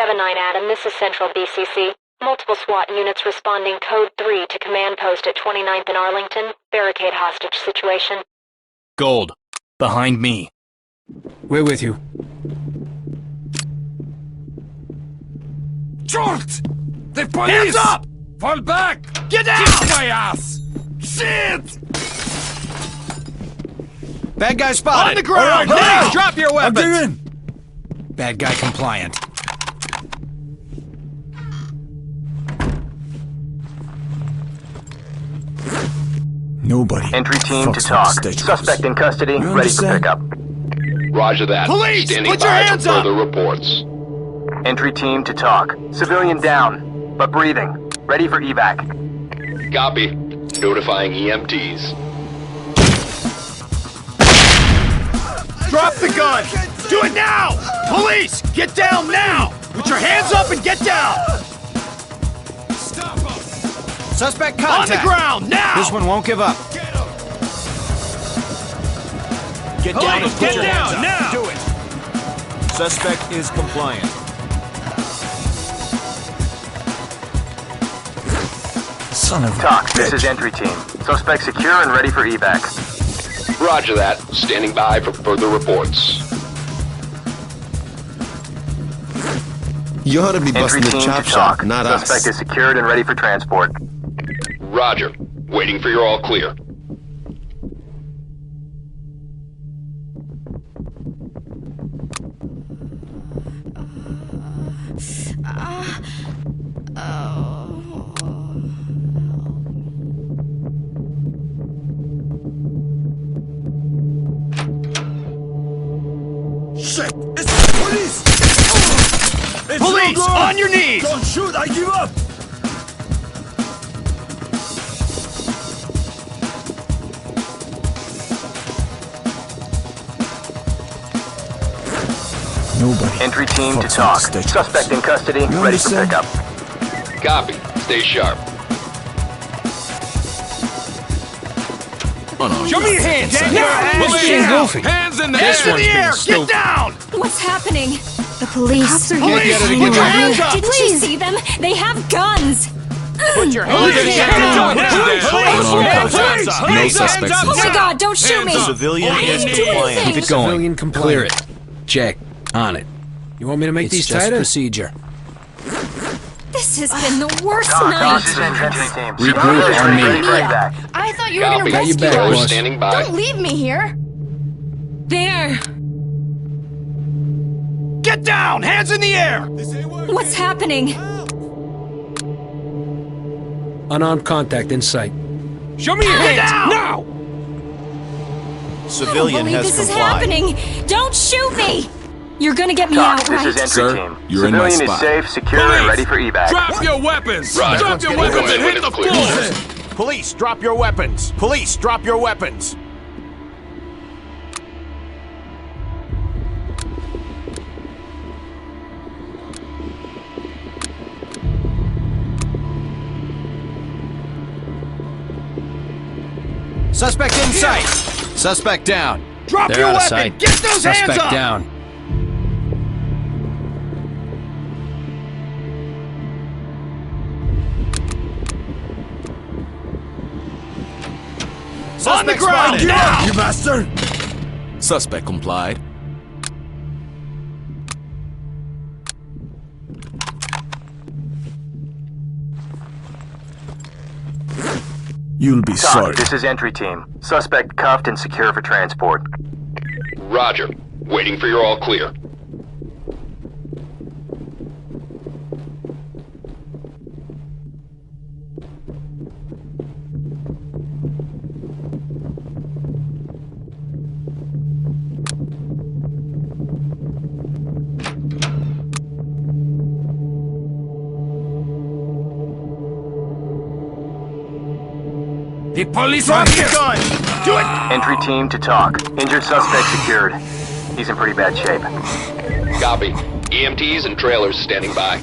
7-9 Adam, this is Central BCC. Multiple SWAT units responding code 3 to command post at 29th and Arlington. Barricade hostage situation. Gold. Behind me. We're with you. Short! The police! Hands up! Fall back! Get down! Kiss my ass! Shit! Bad guy spotted! On the ground! All right, Now! drop your I'm weapons! in! Bad guy compliant. Nobody. Entry team to talk. Suspect in custody, ready for pickup. Roger that. Police, Standing put your by hands for up! further reports. Entry team to talk. Civilian down, but breathing. Ready for evac. Copy. Notifying EMTs. Drop the gun! Do it now! Police, get down now! Put your hands up and get down! Stop him! Suspect On contact! the ground, now! This one won't give up. Get him! Get down and get down, now! Do it. Suspect is compliant. Son of a Talk, bitch. this is entry team. Suspect secure and ready for evac. Roger that. Standing by for further reports. You ought to be Entry busting the team chop to shop, talk. not Suspect us. is secured and ready for transport. Roger. Waiting for your all clear. Shit! It's the police! It's Police, no good. on your knees! Don't shoot! I give up! Nobody. Entry team to Fucks talk. with the stage. Suspect in custody, ready for understand? pickup. Copy. Stay sharp. Show me your hands! Get your What's ass being down! goofy? Hands in the Hands air! in the air! Get down! What's happening? The police. Police, get it put your again. hands up! Didn't you see them? They have guns! Put your Police, hands get down! down. Police, Police, hands up! No Hands up! suspects Oh my god, don't shoot Hands me! up. Civilian is didn't do compliant. anything. Keep it going. Civilian compliant. Clear it. Jack, on it. You want me to make It's these just tighter? procedure. This has been the worst Talk, night! this is entry team. Regroup Secure on and me. ready for evac. I thought you were Copy. gonna Got your rescue back, Trailers boss. standing by. Don't leave me here. There! Get down! Hands in the air! What's happening? Unarmed contact in sight. Show me your hands! Now! I Civilian don't believe has this is complied. happening! Don't shoot me! You're gonna get me Talk, out, this right? is entry Sir, team. you're in my Civilian is spot. safe, secure, and ready for evac. Drop your weapons! Roger. Drop your Welcome weapons and in hit the with clear. floor! Police, drop your weapons! Police, drop your weapons! Suspect in sight. Suspect down. Drop They're your out of weapon! sight. Get those hands Suspect up! down. On the Suspect ground, spotted. now! You bastard! Suspect complied. You'll be Talk, sorry. this is entry team. Suspect cuffed and secure for transport. Roger. Waiting for your all clear. The police Drop are your here! gun! Do it! Entry team to talk. Injured suspect secured. He's in pretty bad shape. Copy. EMTs and trailers standing by.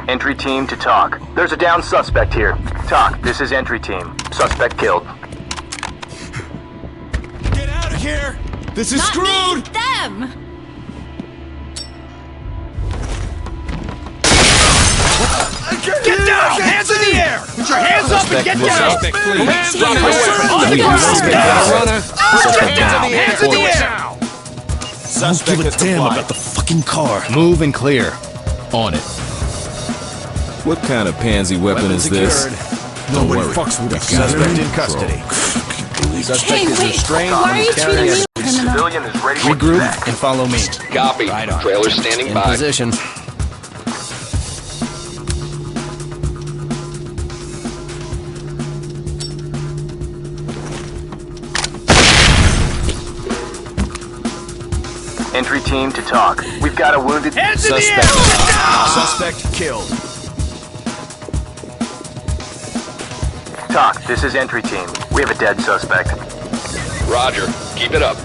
Entry team to talk. There's a down suspect here. Talk, this is entry team. Suspect killed. Get out of here! This is Not screwed! me, them! Get down! Hands in the air! Put your hands up and get down! Police, drop your weapons! On the ground! Get down! Hands in the air! Suspect is compliant. fucking car. Move and clear. On it. What kind of pansy weapon is this? Nobody fucks with a Suspect in custody. Hey, wait, why are you treating me like a criminal? Civilian is ready for Regroup evac. and follow me. Copy. Right on. Trailer standing In by. position. Entry team to talk. We've got a wounded Hands in the air! Suspect. Get down! Suspect killed. Talk, this is entry team. We have a dead suspect. Roger. Keep it up.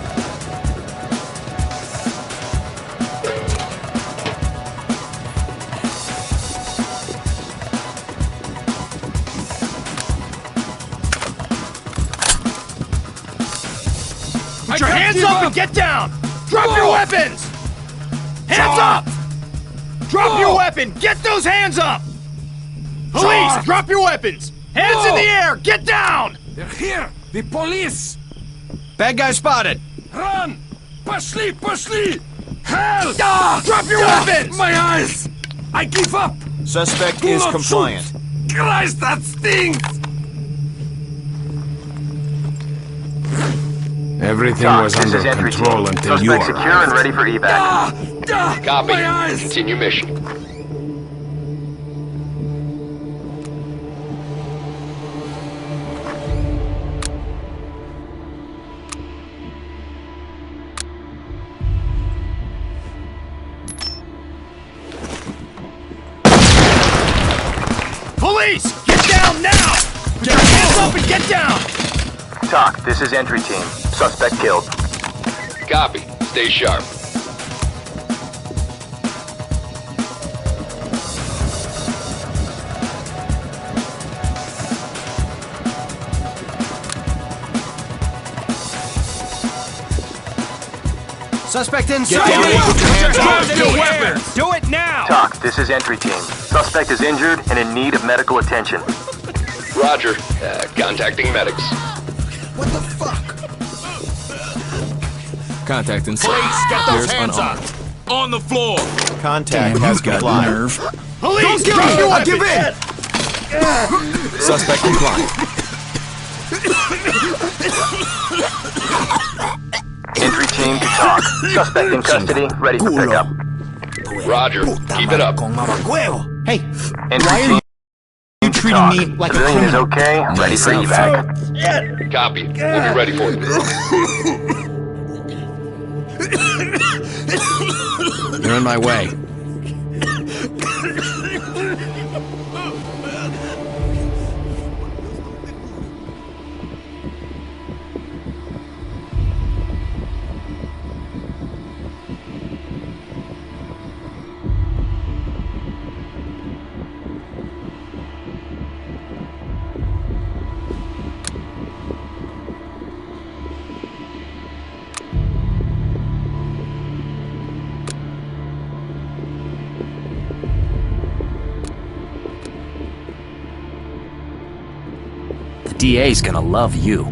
Put your hands up and get down! Drop your weapons! Hands up! Drop your weapon! Get those hands up! Police, drop your weapons! Hands in the air! Get down! They're here! The police! Bad guy spotted. Run! Пошли, пошли! Help! Drop your weapons! My eyes! I give up! Suspect Do is not compliant. shoot. Christ, that stings! Everything Talk, was this under is entry control team. until you Suspect secure and arrived. ready for evac. Copy. My eyes! Continue mission. Police! Get down now! Put your hands up and get down! Talk, this is entry team. Suspect killed. Copy. Stay sharp. Suspect inside. Get down and put your hands Drop in your the air! weapons. Do it now! Talk, this is entry team. Suspect is injured and in need of medical attention. Roger. Contacting medics. What the fuck? Contact inside. Police, get those Appears hands unarmed. up! On the floor! Contact has complied. Police, drop your weapons! Give in! Suspect compliant. Entry team to talk. Suspect in custody, ready for pickup. Roger. Keep it up. Hey, Entry team to treating talk. me like a Civilian is criminal. okay, ready for evac. Copy. We'll be ready for you. you're in my way. The DA's gonna love you.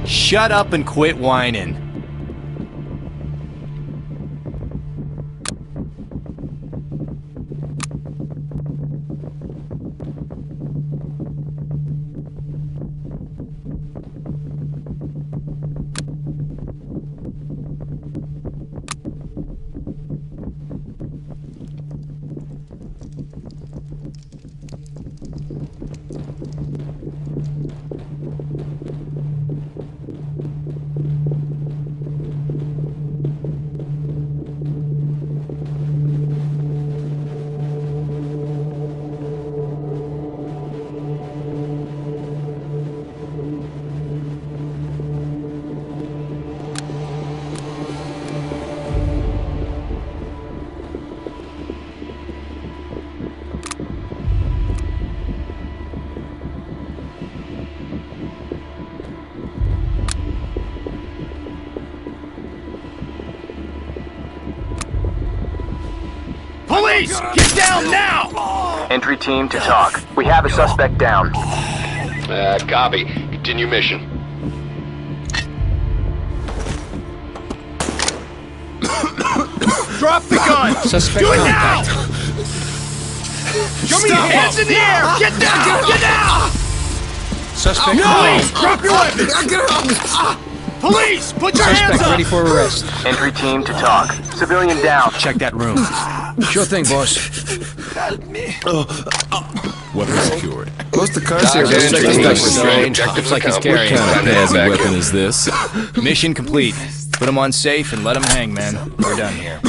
Shut up and quit whining. Police! Get down now! Entry team to talk. We have a suspect down. Copy. Continue mission. Drop the gun! Suspect Do it contact. now! Show me your hands in the air! Get down! Get down! Suspect Police! ready. Drop your weapons! Police! Put your hands Suspect up! ready for arrest. Entry team to talk. Civilian down. Check that room. Sure thing, boss. Weapon secured. Most of the cars here are Entry team. suspect Strange. Objectives Looks like he's accomplished. carrying What kind of pansy Back weapon in. is this? Mission complete. Put him on safe and let him hang, man. We're done here.